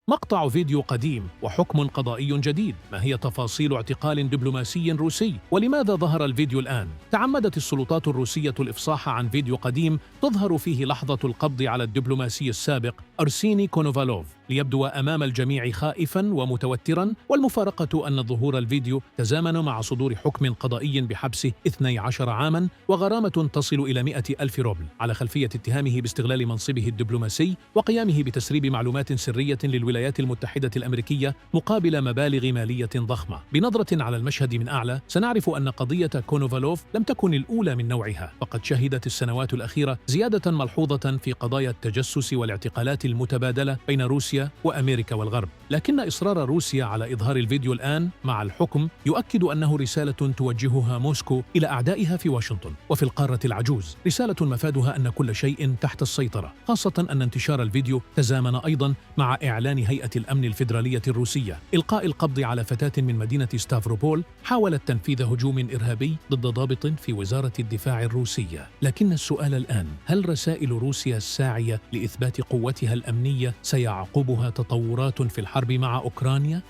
مقطع فيديو قديم وحكم قضائي جديد. ما هي تفاصيل اعتقال دبلوماسي روسي؟ ولماذا ظهر الفيديو الآن؟ تعمدت السلطات الروسية الإفصاح عن فيديو قديم تظهر فيه لحظة القبض على الدبلوماسي السابق أرسيني كونوفالوف ليبدو أمام الجميع خائفاً ومتوتراً، والمفارقة أن ظهور الفيديو تزامن مع صدور حكم قضائي بحبسه 12 عاماً وغرامة تصل إلى 100,000 روبل على خلفية اتهامه باستغلال منصبه الدبلوماسي وقيامه بتسريب معلومات سرية للولايات المتحدة الأمريكية مقابل مبالغ مالية ضخمة. بنظرة على المشهد من أعلى سنعرف أن قضية كونوفالوف لم تكن الأولى من نوعها، فقد شهدت السنوات الأخيرة زيادة ملحوظة في قضايا التجسس والاعتقالات المتبادلة بين روسيا وأمريكا والغرب. لكن إصرار روسيا على إظهار الفيديو الآن مع الحكم يؤكد أنه رسالة توجهها موسكو إلى أعدائها في واشنطن وفي القارة العجوز، رسالة مفادها أن كل شيء تحت السيطرة، خاصة أن انتشار الفيديو تزامن أيضاً مع إعلان هيئة الأمن الفيدرالية الروسية إلقاء القبض على فتاة من مدينة ستافروبول حاولت تنفيذ هجوم إرهابي ضد ضابط في وزارة الدفاع الروسية. لكن السؤال الآن: هل رسائل روسيا الساعية لإثبات قوتها الأمنية سيعقبها تطورات في الحرب مع أوكرانيا؟